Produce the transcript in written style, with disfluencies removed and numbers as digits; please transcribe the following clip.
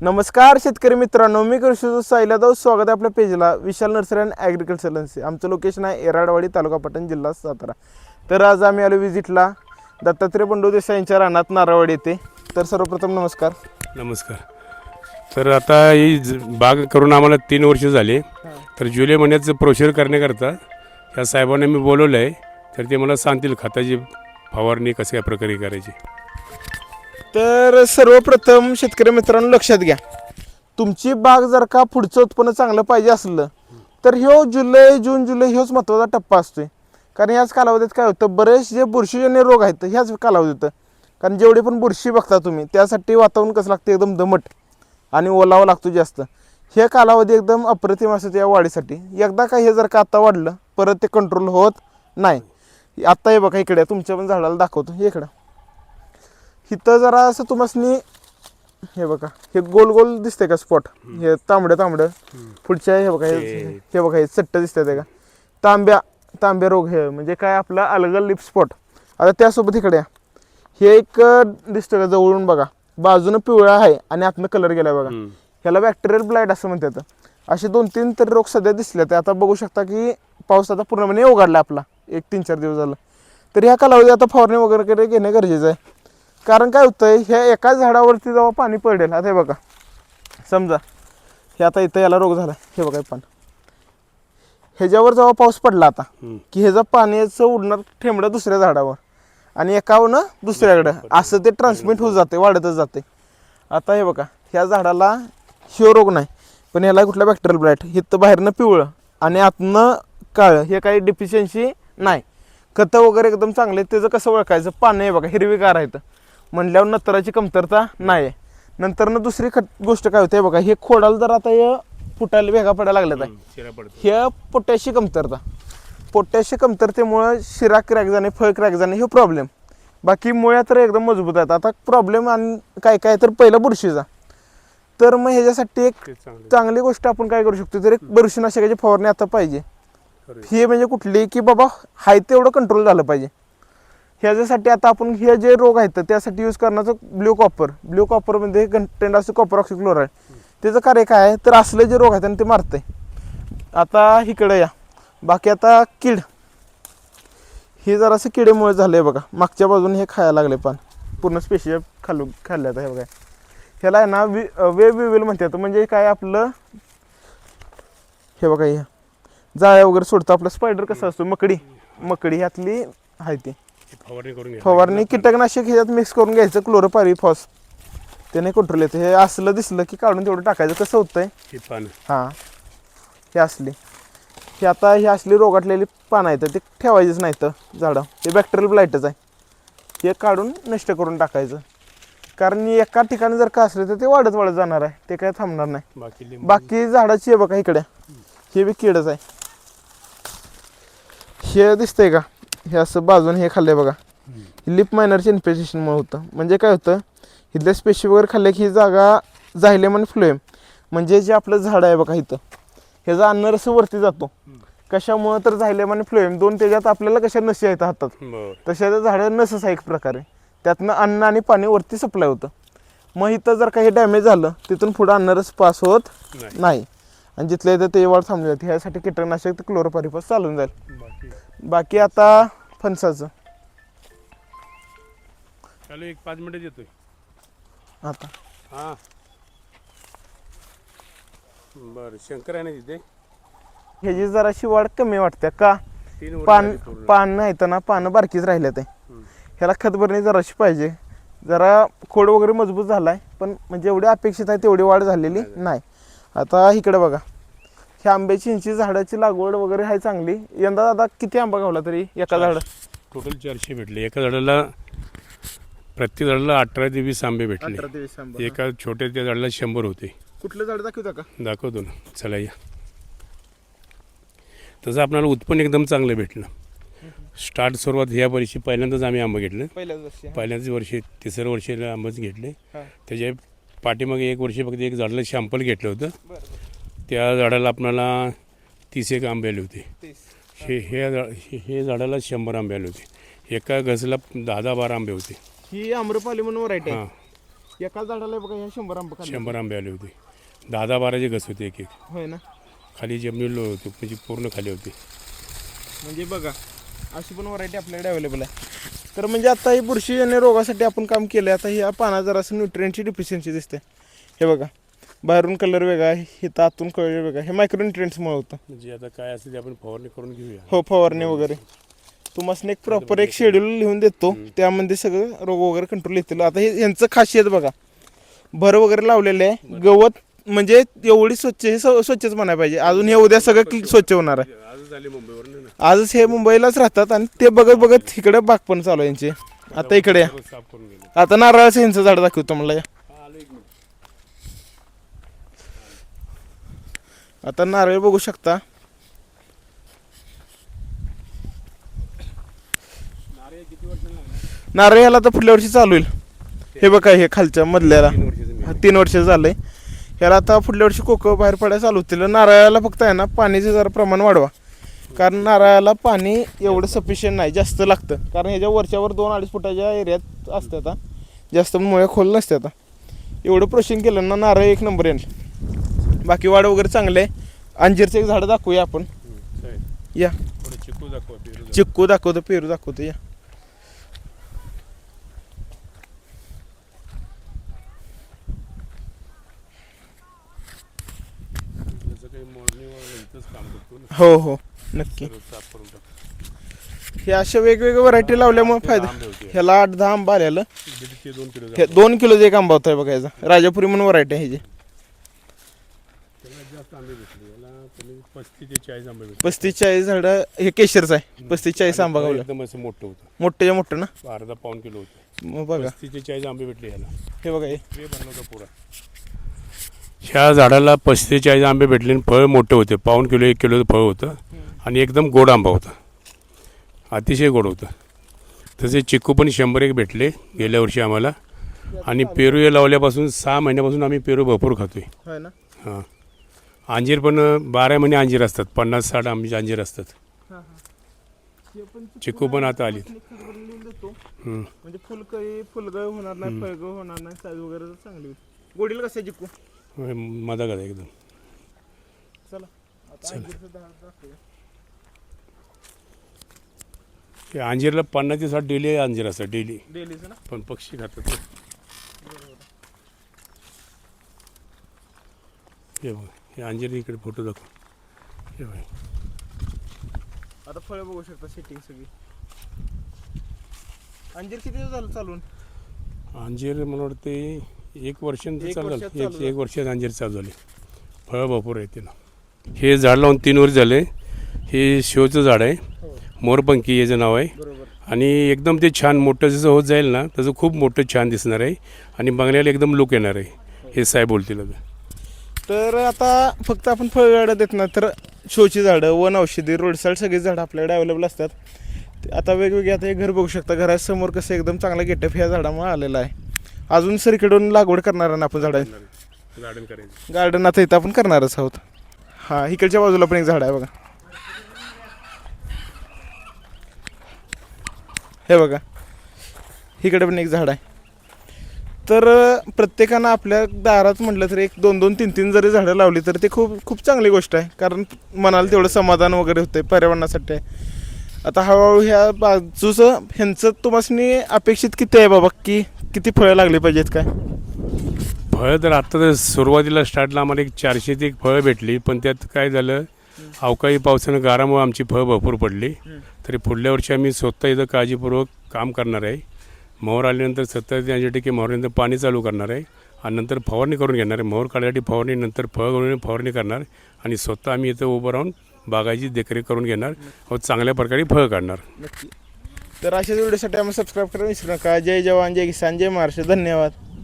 नमस्कार शेतकरी मित्रांनो, मी कृषी साईला स्वागत आहे आपल्या पेजला. विशाल नर्सरी अँड ॲग्रिकल्चरलन्सी. आमचं लोकेशन आहे एराडवाडी, तालुका पाटण, जिल्हा सातारा. तर आज आम्ही आलो विजिटला दत्तात्रय बंडू देसाई यांच्या रानात नारावाडी येथे. तर सर्वप्रथम नमस्कार. नमस्कार. तर आता ही बाग करून आम्हाला 3 वर्ष झाले. तर जुलै महिन्याचं प्रोसिजर करण्याकरता ह्या साहेबांना मी बोलवलं आहे. तर ते मला सांगतील खताची फवारणी कशा प्रकारे करायची. तर सर्वप्रथम शेतकरी मित्रांनो लक्षात घ्या, तुमची बाग जर का पुढचं उत्पन्न चांगलं पाहिजे असलं तर ह्यो जून जुलै ह्योच महत्त्वाचा टप्पा असतोय. कारण ह्याच कालावधीत काय होतं, बरेच जे बुरशीजन्य रोग आहेत ह्याच कालावधीत. कारण जेवढी पण बुरशी बघता तुम्ही त्यासाठी वातावरण कसं लागतं, एकदम दमट आणि ओलावा लागतो जास्त. हे कालावधी एकदम अप्रतिम असतो या वाढीसाठी. एकदा का हे जर का आता वाढलं परत ते कंट्रोल होत नाही. आता हे बघा इकडे तुमच्या पण झाडाला दाखवतो, इकडं इथं जरा असं तुम्हाला हे बघा, हे गोल गोल दिसतंय का स्पॉट, हे तांबडं पुढच्या हे बघा, हे बघा हे चट्ट दिसतंय ते का तांब्या रोग, हे म्हणजे काय आपला अलगल लिप स्पॉट. आता त्यासोबत इकडे हे एक दिसतं का जवळून बघा, बाजूनं पिवळा आहे आणि आतनं कलर गेलाय बघा. ह्याला बॅक्टेरियल ब्लाइट असं म्हणतात. असे 2-3 तरी रोग सध्या दिसले. ते आता बघू शकता की पाऊस आता पूर्णपणे उघडला आपला, एक 3-4 दिवस झालं. तर ह्या कालावधी आता फवारणी वगैरे घेणं गरजेचं आहे. कारण काय होतंय, ह्या एकाच झाडावरती जेव्हा पाणी पडेल, आता हे बघा समजा हे आता इथं याला रोग झाला, हे बघा पान, ह्याच्यावर जेव्हा पाऊस पडला आता की ह्याचं पाण्याचं उडणार ठेंबडं दुसऱ्या झाडावर आणि एकावरनं दुसऱ्याकडं असं ते ट्रान्समिट होत जाते, वाढतच जाते. आता हे बघा ह्या झाडाला ह्यो रोग नाही, पण ह्याला कुठला बॅक्टेरियल ब्लाइट, इथं बाहेरनं पिवळं आणि आतनं काळं, हे काही डिफिशियन्सी नाही. खतं वगैरे एकदम चांगले. त्याचं कसं ओळखायचं, पानं हे बघा हिरवीगार आहेत म्हणल्यावर नत्राची कमतरता नाही. नंतर दुसरी गोष्ट काय होते बघा, हे खोडाला जर आता हे फुटायला भेगा पडायला लागल्यात आहे, हे पोटॅशियम कमतरतेमुळे शिरा क्रॅक जाणे, फळ क्रॅक जाणे हे प्रॉब्लेम. बाकी मुळ्या तर एकदम मजबूत आहेत. आता प्रॉब्लेम आणि काय तर पहिला बुरशीचा. तर मग ह्याच्यासाठी एक चांगली गोष्ट आपण काय करू शकतो, तर एक बुरशीनाशकाची फवारणी आता पाहिजे. हे म्हणजे कुठली की बाबा हाय तेवढं कंट्रोल झालं पाहिजे. ह्याच्यासाठी आता आपण हे जे रोग आहेत त्यासाठी यूज करण्याचं ब्ल्यू कॉपर म्हणजे कंटेंट असतं कॉपर ऑक्सिक्लोराइड. त्याचं कार्य काय आहे, तर असले जे रोग आहेत आणि ते मारते. आता इकडे या, बाकी आता कीड, हे जरासं किडेमुळे झालंय बघा. मागच्या बाजूने हे खायला लागले पान, पूर्ण स्पेशल खाल्लं आता हे बघा. ह्याला आहे ना वेल म्हणतात. म्हणजे काय आपलं हे बघा, हे जाळ्या वगैरे सोडतं आपलं स्पायडर कसं असतो, मकडी ह्यातली आहे ती फवारणी. कीटकनाशक ह्याच्यात मिक्स करून घ्यायचं, क्लोरोपायरीफॉस, त्याने कंट्रोल येतं. हे असलं दिसलं की काढून तेवढं टाकायचं. कसं होतंय हां, हे असली रोगाटलेली पानं आहेत ते ठेवायचीच नाही तर झाडं, हे बॅक्टेरियल ब्लाइटच आहे. हे काढून नष्ट करून टाकायचं. कारण एका ठिकाणी जर का असले तर ते वाढत जाणार आहे, ते काय थांबणार नाही. बाकी झाडाची आहे बघा इकडे, हे बी किडच आहे. हे दिसतंय का, हे असं बाजून हे खाल्लंय बघा, लिप मायनरच्या इन्फेक्शनमुळे होतं. म्हणजे काय होतं, इथल्या स्पेशी वगैरे खाल्ले की ही जागा झायलेम आणि फ्लोएम म्हणजे जे आपलं झाड आहे बघा इथं, ह्याचा अन्नरस वरती जातो. कशामुळं, तर झायलेम आणि फ्लोएम दोन त्याच्यात आपल्याला कशा नशी आहेत हातात, तशा त्या झाडं नसच आहे एक प्रकारे. त्यातनं अन्न आणि पाणी वरती सप्लाय होतं. मग इथं जर काही डॅमेज झालं तिथून पुढं अन्नरस पास होत नाही आणि जिथल्या इथं ते वाढ थांबली जाते. ह्यासाठी कीटकनाशक क्लोरोपायरीफॉस चालून जाईल. बाकी आता फणसाचं एक 5 मिनिट येतोय आता. हां बरं, शंकर आहे ना तिथे. ह्याची जराशी वाढ कमी वाटते का, पान नाही तर ना, पानं बारकीच राहिल्या ते. ह्याला खतभरणी जराशी पाहिजे. जरा खोड वगैरे मजबूत झालाय, पण म्हणजे एवढी अपेक्षित आहे तेवढी वाढ झालेली नाही. आता इकडे बघा, ह्या आंब्याची हिंची झाडाची लागवड वगैरे आहे चांगली. यंदा दादा किती आंबा गावला तरी एका झाड? टोटल 400 भेटले एका झाडाला. प्रत्येक झाडाला 18 ते 20 आंबे भेटले. 18 ते 20 आंबा. एका छोट्या त्या झाडाला 100 होते. कुठलं झाड दाखवता का? दाखवतो ना, चला या. तसं आपल्याला उत्पन्न एकदम चांगलं भेटलं. सुरुवात ह्या वर्षी पहिल्यांदाच आम्ही आंबा घेतलं. पहिल्याच वर्षी, तिसऱ्या वर्षीला आंबाच घेतले. त्याच्या पाठीमागे 1 वर्षी फक्त एक झाडाला शॅम्पल घेतलं होतं. त्या झाडाला आपल्याला 30 आंबे आले होते. हे झाडाला 100 आंबे आले होते. एका गजला 10-12 आंबे होते. ही आम्रपाली म्हणून व्हरायटी आहे. एका झाडाला बघा ह्या 100 आंबे खाल्ले. 100 आंबे आले होते. 10-12 गस होते एक एक. होय ना. खाली जमिनीला होते म्हणजे पूर्ण खाली होते. म्हणजे बघा अशी पण व्हरायटी आपल्याकडे अवेलेबल आहे. तर म्हणजे आता ही बुरशीजन्य रोगासाठी आपण काम केलं आता ह्या पानात जरासं न्यूट्रिएंटची डिफिशियन्सी दिसते. हे बघा बाहेरून कलर वेगळा आहे, हे आतून कलर वेगळा. हे मायक्रो न्यूट्रिएंट्समुळे होतं. म्हणजे आता काय असेल ते आपण फवारणी करून घेऊया. हो फवारणी वगैरे तुम्हाला एक प्रॉपर एक शेड्यूल लिहून देतो, त्यामध्ये सगळं रोग वगैरे कंट्रोल येतील. आता हे यांचं खासियत बघा, भर वगैरे लावलेले आहे. गवत म्हणजे एवढी स्वच्छ, हे स्वच्छच म्हणायला पाहिजे. अजून हे उद्या सगळं स्वच्छ होणार आहे. आजच आले मुंबईवरून ना. आजच हे मुंबईलाच राहतात आणि ते बघत बघत इकडे बाग पण चालू आहे यांची. आता इकडे या. साफ करून गेले. आता नारळाचं यांचं झाड दाखवतो मला या. आलो एक मिनिट. आता नारळ बघू शकता. नारळ किती वर्षांनी लागणार? नारळ याला तर पुढल्या वर्षी चालू होईल. हे बघा हे खालच्या मधल्याला 3 वर्षाचं मी. 3 वर्ष झालंय. ह्याला आता पुढल्या वर्षी कोकं बाहेर पडायला चालू होतील. नारळाला फक्त आहे ना पाण्याचं जरा प्रमाण वाढवा, कारण नारळाला पाणी एवढं सफिशियंट नाही, जास्त लागतं. कारण ह्याच्या वरच्यावर 2-2.5 फुटाच्या एरियात असते आता, जास्त मुळे खोल नसते. आता एवढं प्रोसेसिंग केलं ना नारळ एक नंबर येईल. बाकी वाढ वगैरे चांगले आहे. अंजीरचं एक झाड दाखवूया आपण. चालेल. या थोडं चिकू दाखवा, पेरू दाखवा. चिक्कू दाखवतो, पेरू दाखवतो. या जसं काही मॉर्निंगवर इथंच काम करतो ना. हो हो नक्की. सर्व साफ करून टाकतो. हे अशा वेगवेगळ्या व्हरायटी लावल्यामुळे फायदा. आंबे होते. ह्याला 8-10 आंबा आलेलं. 1.5 ते 2 किलो हे 2 किलोचा एक आंबा होता बघा. याचा राजापुरी म्हणून व्हरायटी आहे ह्याची. त्याला जास्त आंबे भेटले. याला कमी 35 ते 40 आंबे भेटले. 35-40 झाडं. हे केशरचं आहे. 35-40 आंबा गावला. एकदम असं मोठं होतं. मोठ्याच्या मोठं ना. अर्धा पाऊण किलो होतं. मग बघा 35 ते 40 आंबे भेटले याला. हे बघा हे. ट्रे भरला होता पुरा. ह्या झाडाला 35 ते 40 आंबे भेटले आणि फळ मोठे होते. पाऊण किलो 1 किलोचं फळ होतं आणि एकदम गोड आंबा होता. अतिशय गोड होतं. तसे चिक्कू पण 100 भेटले गेल्या वर्षी आम्हाला. आणि पेरू हे लावल्यापासून 6 महिन्यापासून आम्ही पेरू भरपूर खातोय. होय ना. हां. अंजीर पण 12 महिने अंजीर असतात. 50-60 आंबे अंजीर असतात. चिक्कू पण आता आली. म्हणजे फुलगळ होणार नाही, फळगळ होणार नाही, साईज वगैरे चांगली होईल. गोडीला कसं आहे चिक्कू? मजा करा एकदम. चला आता अंजीरचं झाड दाखवूया. हे अंजीरला 50 ते 60 डेली अंजीर असतात डेली. डेलीचं ना. पण पक्षी खातात. हे बघ, हे अंजीर इकडे फोटो दाखव. हे बघ. आता फळं बघू शकता, सेटिंग सगळी. अंजीर किती दिवस झालं चालून? अंजीर मला वाटते 1 वर्षांचं एक चालू वर्षात चालू झालं. 1 वर्षात अंजीर चालू झाले. फळं भरपूर आहे त्याला. हे झाड लावून 3 वर्ष झाले. हे शोचं झाड आहे. मोरपंखी याचं नाव आहे. बरोबर. आणि एकदम ते छान मोठं जसं होत जाईल ना तसं खूप मोठं छान दिसणार आहे आणि बंगल्याला एकदम लुक येणार आहे. हे साहेब बोलतील आता. तर आता फक्त आपण फळझाडं देत नाही तर शोची झाडं, वन औषधी, रोड साईड सगळी झाडं आपल्याकडे अवेलेबल असतात. आता वेगवेगळे आता हे घर बघू शकता. घरासमोर कसं एकदम चांगला गेटअप ह्या झाडामुळे आलेला आहे. अजून सरीकडून लागवड करणार आहे ना आपण झाडांची. गार्डन करायचं. गार्डन आता इथं आपण करणारच आहोत. हां इकडच्या बाजूला पण एक झाड आहे बघा. हे बघा इकडे पण एक झाड आहे. तर प्रत्येकानं आपल्या दारात म्हटलं तर 1-2-2, 3-3 जरी झाडं लावली तर ते खूप खूप चांगली गोष्ट आहे. कारण मनाला तेवढं समाधान वगैरे होतं पर्यावरणासाठी. आता हळूहळू ह्या बाजूचं ह्यांचं तुम्हाला अपेक्षित किती आहे बाबा, की किती फळं लागली पाहिजेत काय? फळं तर आत्ता तर सुरुवातीला स्टार्टला आम्हाला 400 ते 1 फळं भेटली. पण त्यात काय झालं, अवकाळी पावसानं गारामुळे आमची फळं भरपूर पडली. तरी पुढल्या वर्षी आम्ही स्वतः इथं काळजीपूर्वक काम करणार आहे. मोहर आल्यानंतर 70 ते 80% मोहरीनंतर पाणी चालू करणार आहे आणि नंतर फवारणी करून घेणार आहे. मोहर काढण्यासाठी फवारणी, नंतर फळ करून फवारणी करणार आणि स्वतः आम्ही इथं उभं राहून बागाची देखरेख करून घेणार व चांगल्या प्रकारे फळ काढणार. नक्की. तर अशाच व्हिडिओसाठी आम्ही सबस्क्राईब करायला विसरू नका. जय जवान, जय किसान, जय महाराष्ट्र. धन्यवाद.